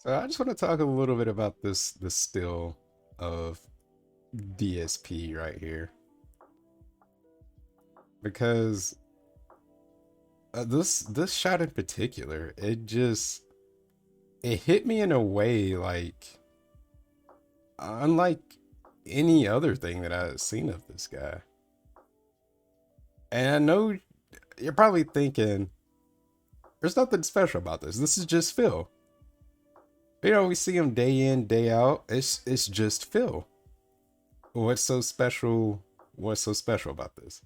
So I just want to talk a little bit about this still of DSP right here because this shot in particular, it hit me in a way like unlike any other thing that I've seen of this guy. And I know you're probably thinking there's nothing special about this. This is just Phil. You know, we see him day in, day out. It's just Phil. What's so special? What's so special about this?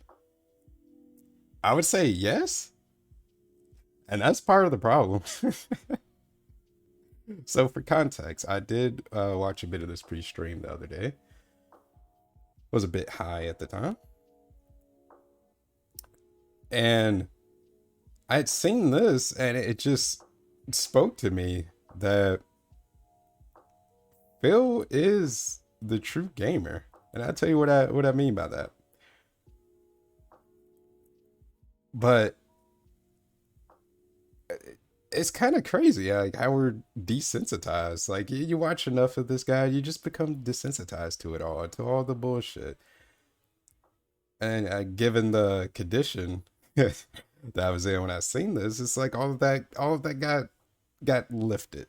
I would say yes, and that's part of the problem. So, for context, I did watch a bit of this pre-stream the other day. Was a bit high at the time, and I had seen this, and it just spoke to me that Phil is the true gamer, and I'll tell you what I mean by that. But it's kind of crazy like how we're desensitized. Like you watch enough of this guy, you just become desensitized to it all, to all the bullshit. And given the condition that I was in when I seen this, it's like all of that got lifted.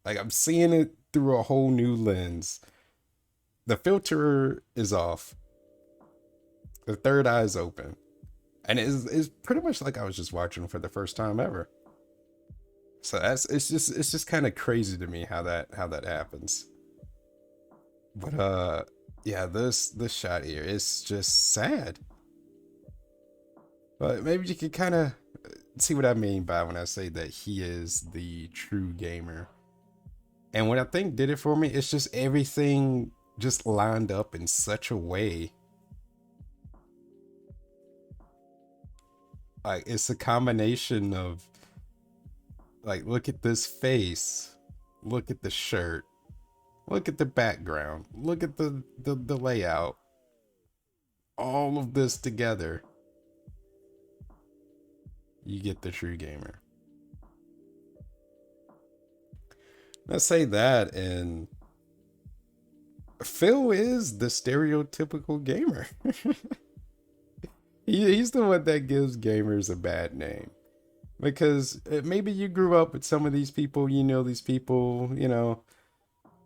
Like I'm seeing it through a whole new lens. The filter is off. The third eye is open, and it's pretty much like I was just watching for the first time ever. So that's it's just kind of crazy to me how that happens. But yeah, this shot here is just sad. But maybe you could kind of see what I mean by when I say that he is the true gamer. And what I think did it for me, it's just everything just lined up in such a way. Like it's a combination of like look at this face, look at the shirt, look at the background, look at the layout. All of this together, you get the true gamer. Let's say that, and Phil is the stereotypical gamer. He's the one that gives gamers a bad name because maybe you grew up with some of these people, you know, these people, you know,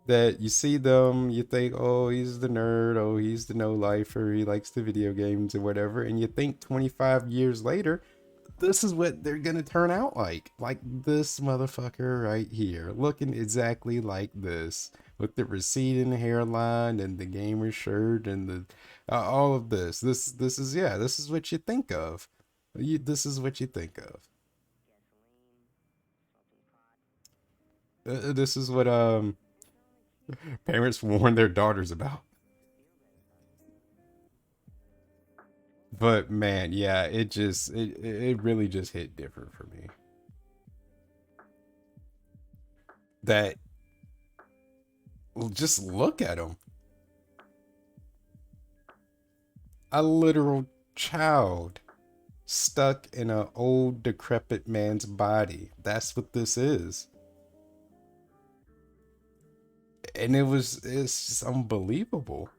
that you see them, you think, oh, he's the nerd, oh, he's the no lifer, he likes the video games or whatever, and you think 25 years later, this is what they're gonna turn out like this motherfucker right here, looking exactly like this, with the receding hairline and the gamer shirt and the all of this. This is yeah, this is what you think of. This is what you think of. This is what parents warn their daughters about. But man, yeah, it really just hit different for me. That just look at him, a literal child stuck in an old decrepit man's body. That's what this is. And it's just unbelievable.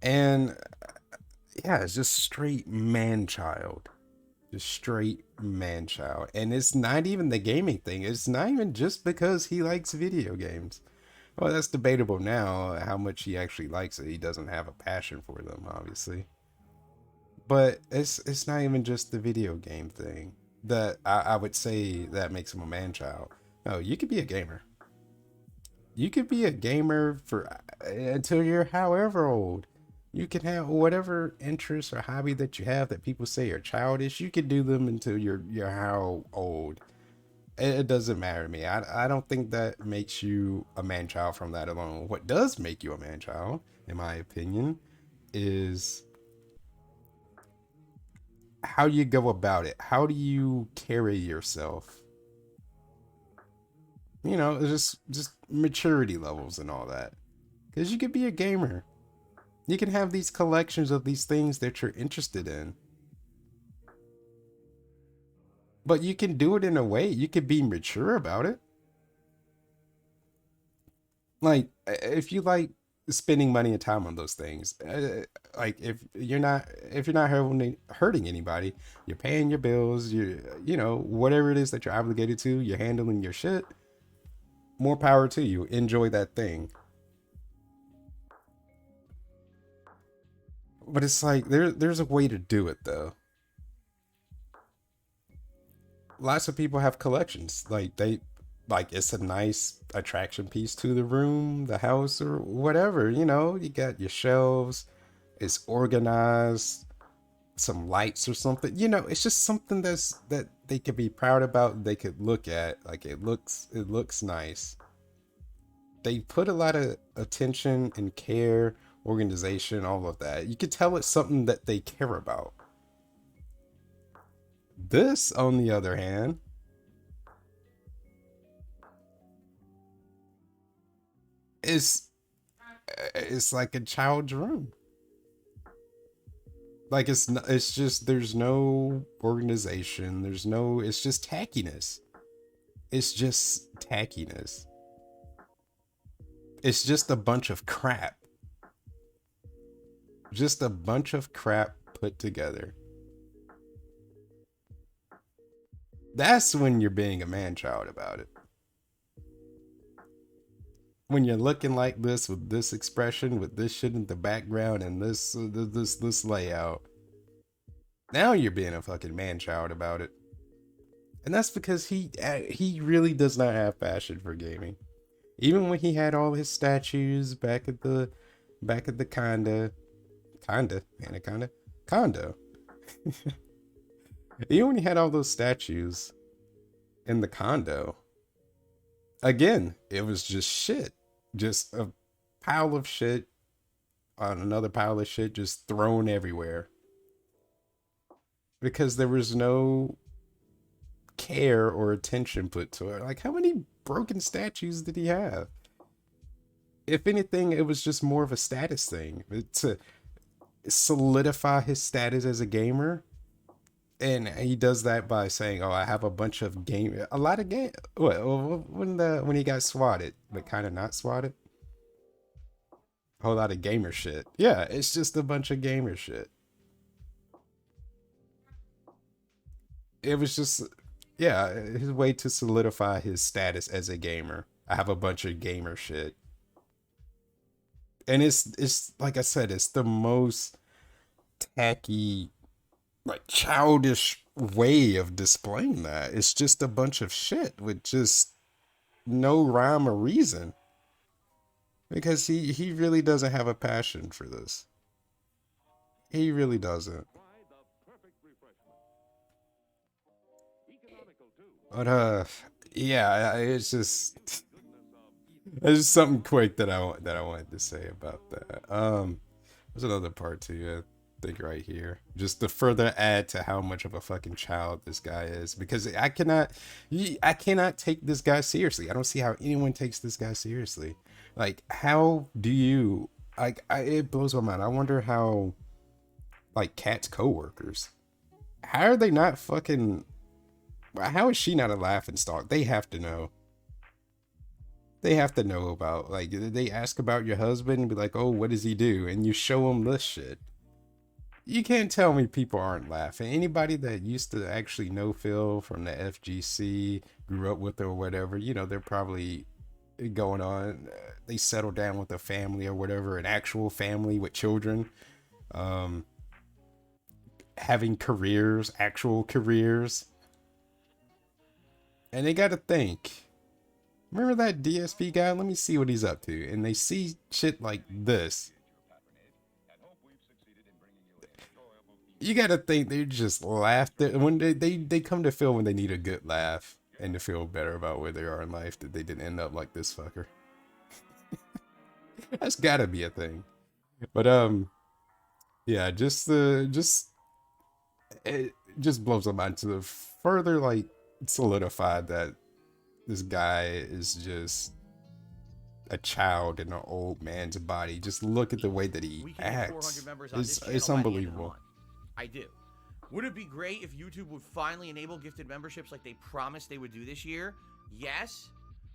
And yeah, it's just straight man child. Just straight man child. And it's not even the gaming thing. It's not even just because he likes video games. Well, that's debatable now how much he actually likes it. He doesn't have a passion for them, obviously. But it's not even just the video game thing that I would say that makes him a man child. No, you could be a gamer. You could be a gamer for until you're however old. You can have whatever interest or hobby that you have that people say are childish. You can do them until you're how old. It doesn't matter to me. I don't think that makes you a man child from that alone. What does make you a man child, in my opinion, is how you go about it. How do you carry yourself? You know, just maturity levels and all that. Because you could be a gamer. You can have these collections of these things that you're interested in. But you can do it in a way, you could be mature about it. Like if you like spending money and time on those things, like if you're not hurting anybody, you're paying your bills, you know, whatever it is that you're obligated to, you're handling your shit, more power to you, enjoy that thing. But it's like there's a way to do it though. Lots of people have collections, like they like it's a nice attraction piece to the room, the house, or whatever. You know, you got your shelves, it's organized, some lights or something. You know, it's just something that they could be proud about. They could look at, like it looks nice. They put a lot of attention and care, organization, all of that. You could tell it's something that they care about. This, on the other hand, is it's like a child's room. Like it's just there's no organization. There's no. It's just tackiness. It's just tackiness. It's just a bunch of crap. Just a bunch of crap put together. That's when you're being a man child about it. When you're looking like this with this expression, with this shit in the background and this layout, now you're being a fucking man child about it. And that's because he really does not have passion for gaming. Even when he had all his statues back at the anaconda condo. Even when he had all those statues in the condo, again, it was just shit. Just a pile of shit on another pile of shit just thrown everywhere. Because there was no care or attention put to it. Like, how many broken statues did he have? If anything, it was just more of a status thing to solidify his status as a gamer. And he does that by saying, "Oh, I have a lot of game." When he got swatted, but kind of not swatted, a whole lot of gamer shit. Yeah, it's just a bunch of gamer shit. It was just, yeah, his way to solidify his status as a gamer. I have a bunch of gamer shit, and it's like I said, it's the most tacky, like childish way of displaying that. It's just a bunch of shit with just no rhyme or reason because he really doesn't have a passion for this. He really doesn't. But yeah, it's just there's just something quick that I wanted to say about that. There's another part too. I think right here, just to further add to how much of a fucking child this guy is, because I cannot take this guy seriously. I don't see how anyone takes this guy seriously. Like, how do you? Like, it blows my mind. I wonder how, like, Kat's coworkers, how are they not fucking? How is she not a laughing stock? They have to know. They have to know about, like, they ask about your husband and be like, oh, what does he do? And you show them this shit. You can't tell me people aren't laughing. Anybody that used to actually know Phil from the FGC, grew up with her or whatever, you know, they're probably going on. They settle down with a family or whatever, an actual family with children, um, having careers, actual careers. And they got to think, remember that DSP guy? Let me see what he's up to. And they see shit like this. You got to think they just laugh when they come to Phil when they need a good laugh and to feel better about where they are in life, that they didn't end up like this fucker. That's gotta be a thing. But yeah, just it just blows my mind to further like solidify that this guy is just a child in an old man's body. Just look at the way that he acts. It's unbelievable. I do. Would it be great if YouTube would finally enable gifted memberships like they promised they would do this year? Yes.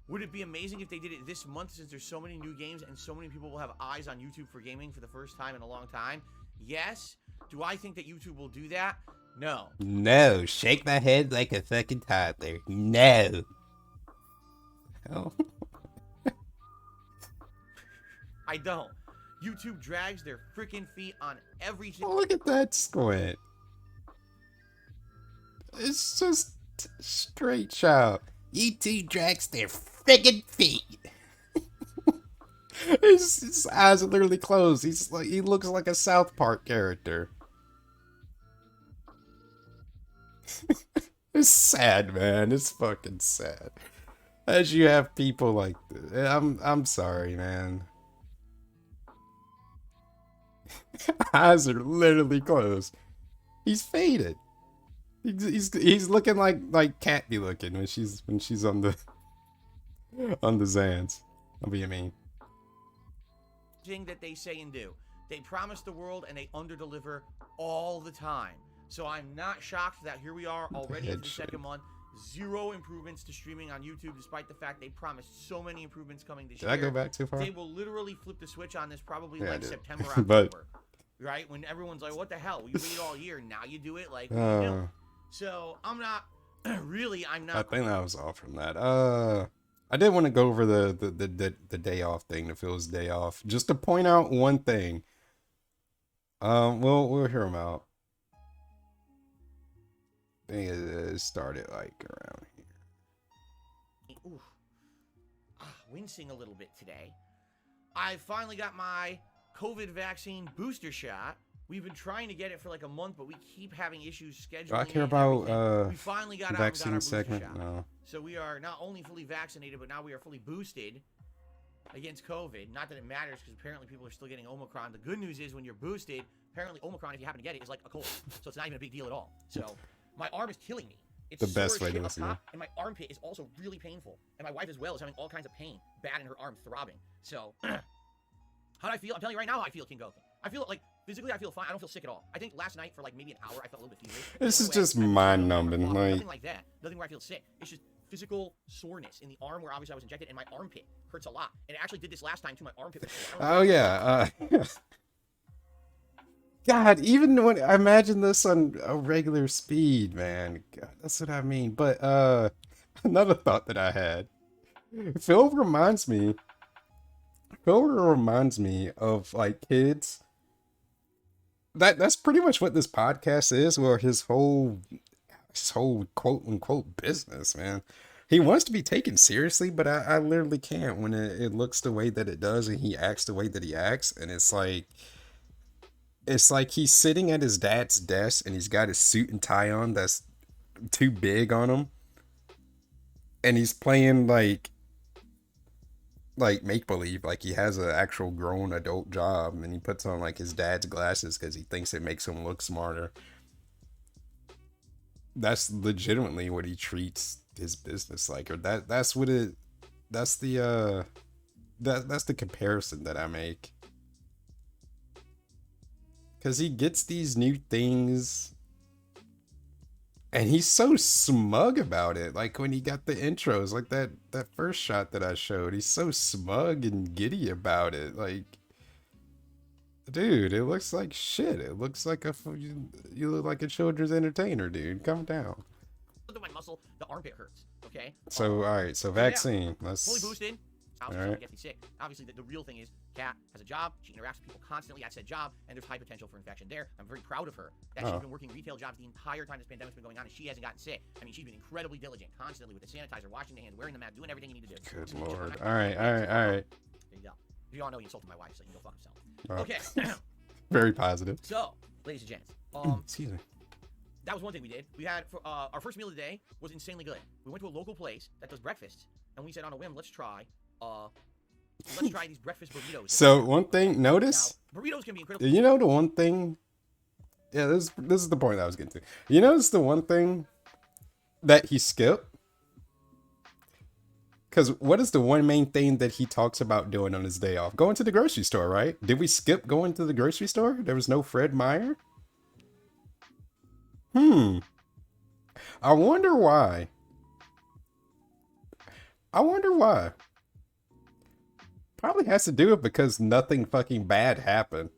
Would it be amazing if they did it this month since there's so many new games and so many people will have eyes on YouTube for gaming for the first time in a long time? Yes. Do I think that YouTube will do that? No. No. Shake my head like a fucking toddler. No. Hell. I don't. YouTube drags their freaking feet on everything. Oh, look at that squint. It's just straight shout. YouTube drags their friggin' feet. His eyes are literally closed. He looks like a South Park character. It's sad, man. It's fucking sad. As you have people like this. I'm sorry, man. Eyes are literally closed. He's faded. He's looking like Cat be looking when she's on the Zans. I'll be mean. Thing that they say and do. They promise the world and they underdeliver all the time. So I'm not shocked that here we are already in the second month. 0 improvements to streaming on YouTube, despite the fact they promised so many improvements coming this year. Did I go back too far? They will literally flip the switch on this probably September, but October. Right? When everyone's like, what the hell? We waited all year. Now you do it? Like, what are you doing? So I'm not really. I'm not. I think that was off from that. I did want to go over the day off thing, the Phil's day off, just to point out one thing. We'll hear him out. I think it started like around here. Ooh. Wincing a little bit today. I finally got my COVID vaccine booster shot. We've been trying to get it for like a month, but we keep having issues scheduling. Do I care about we finally got vaccine out and got our segment? shot. No. So we are not only fully vaccinated, but now we are fully boosted against COVID. Not that it matters, because apparently people are still getting Omicron. The good news is when you're boosted, apparently Omicron, if you happen to get it, is like a cold. So it's not even a big deal at all. So my arm is killing me. It's the best way to listen. And my armpit is also really painful. And my wife as well is having all kinds of pain, bad in her arm, throbbing. So how do I feel? I'm telling you right now how I feel, King Goku. I feel like physically I feel fine. I don't feel sick at all. I think last night for like maybe an hour I felt a little bit feverish. This is just mind-numbing. Nothing like that. Nothing where I feel sick. It's just physical soreness in the arm where obviously I was injected, and my armpit hurts a lot. And it actually did this last time too. My armpit was sore. Oh yeah. God, even when I imagine this on a regular speed, man. God, that's what I mean. But another thought that I had. Phil reminds me of like kids. That's pretty much what this podcast is, or his whole quote unquote business, man. He wants to be taken seriously, but I literally can't when it looks the way that it does and he acts the way that he acts, and it's like he's sitting at his dad's desk and he's got his suit and tie on that's too big on him, and he's playing like make-believe, like he has an actual grown adult job, and he puts on like his dad's glasses because he thinks it makes him look smarter. That's legitimately what he treats his business like, or that's the comparison that I make. Because he gets these new things and he's so smug about it. Like when he got the intros, like that first shot that I showed, he's so smug and giddy about it. Like, dude, it looks like shit. It looks like you look like a children's entertainer, dude. Calm down. Look at my muscle. The armpit hurts. Okay. So all right. So vaccine. Yeah. Let's. Fully boosted. Obviously, Right. Get me sick. Obviously, the real thing is, Kat has a job. She interacts with people constantly at said job, and there's high potential for infection there. I'm very proud of her that she's been working retail jobs the entire time this pandemic's been going on, and she hasn't gotten sick. I mean, she's been incredibly diligent, constantly with the sanitizer, washing the hands, wearing the mask, doing everything you need to do. Good lord. All right. There you go. You all know you insulted my wife, so you can go fuck yourself. Oh. Okay. Very positive. So, ladies and gents, Excuse me. that was one thing we did. We had our first meal of the day was insanely good. We went to a local place that does breakfasts, and we said on a whim, let's try these breakfast burritos. So one thing, notice. Now, burritos can be incredible. You know the one thing. Yeah, this is the point I was getting to. You notice the one thing that he skipped. Because what is the one main thing that he talks about doing on his day off? Going to the grocery store, right? Did we skip going to the grocery store? There was no Fred Meyer? Hmm. I wonder why. I wonder why. Probably has to do it because nothing fucking bad happened.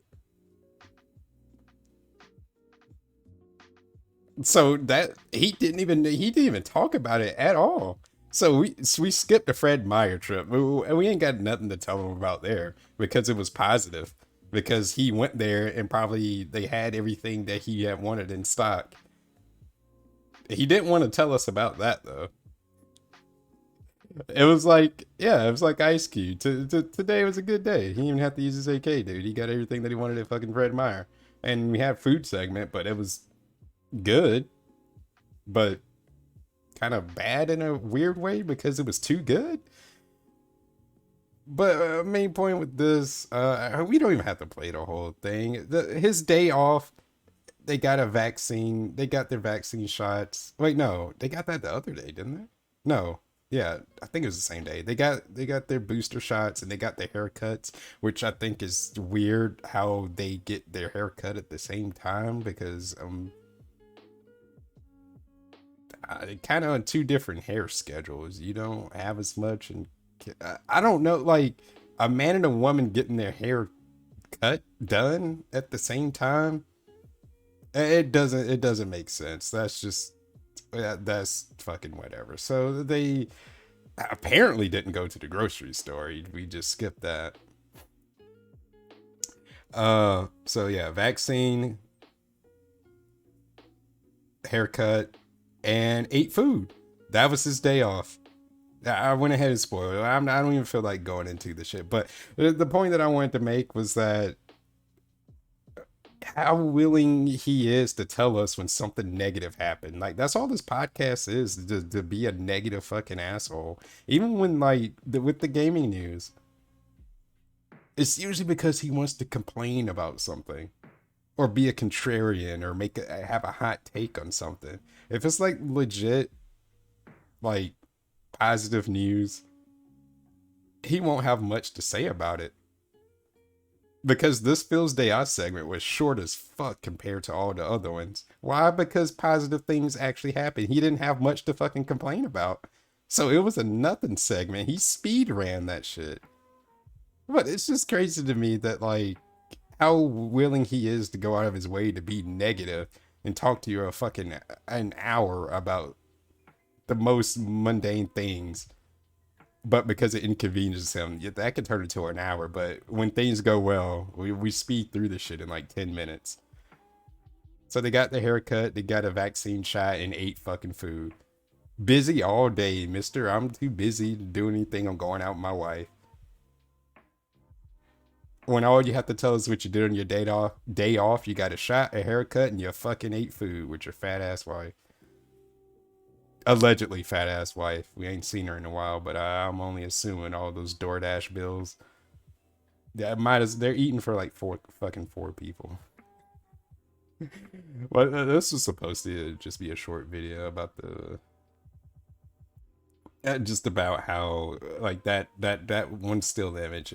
So that he didn't even talk about it at all. So we skipped the Fred Meyer trip. We ain't got nothing to tell him about there because it was positive. Because he went there and probably they had everything that he had wanted in stock. He didn't want to tell us about that though. It was like, yeah, it was like Ice Cube. Today was a good day. He didn't even have to use his AK, dude. He got everything that he wanted at fucking Fred Meyer. And we had food segment, but it was good, but kind of bad in a weird way because it was too good. But main point with this, we don't even have to play the whole thing. His day off, they got a vaccine. They got their vaccine shots. Wait, no, they got that the other day, didn't they? No, yeah, I think it was the same day. They got their booster shots and they got their haircuts, which I think is weird how they get their haircut at the same time because kind of on two different hair schedules. You don't have as much, and I don't know, like a man and a woman getting their hair cut done at the same time. It doesn't make sense. That's just that's fucking whatever. So they apparently didn't go to the grocery store. We just skipped that. So yeah, vaccine, haircut, and ate food. That was his day off. I went ahead and spoiled it. I don't even feel like going into the shit. But the point that I wanted to make was that how willing he is to tell us when something negative happened. Like that's all this podcast is to be a negative fucking asshole. Even when like with the gaming news, it's usually because he wants to complain about something or be a contrarian or have a hot take on something. If it's like legit, like positive news, he won't have much to say about it. Because this Phil's Day Out segment was short as fuck compared to all the other ones. Why? Because positive things actually happened. He didn't have much to fucking complain about. So it was a nothing segment. He speed ran that shit. But it's just crazy to me that like how willing he is to go out of his way to be negative and talk to you a fucking an hour about the most mundane things. But because it inconveniences him, that could turn into an hour. But when things go well, we speed through the shit in like 10 minutes. So they got the haircut, they got a vaccine shot, and ate fucking food. Busy all day, mister. I'm too busy to do anything. I'm going out with my wife. When all you have to tell us what you did on your day off, you got a shot, a haircut, and you fucking ate food with your fat ass wife. Allegedly fat ass wife. We ain't seen her in a while, but I'm only assuming all those DoorDash bills. Yeah, they're eating for like four people. But this was supposed to just be a short video about the just about how like that one still image.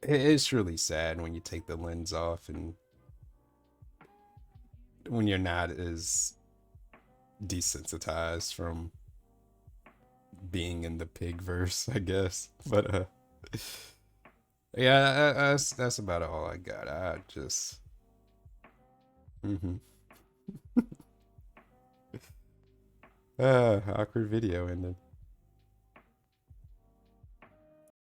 It's really sad when you take the lens off and when you're not as desensitized from being in the pig verse, I guess. But yeah, that's about all I got. I just awkward video ending.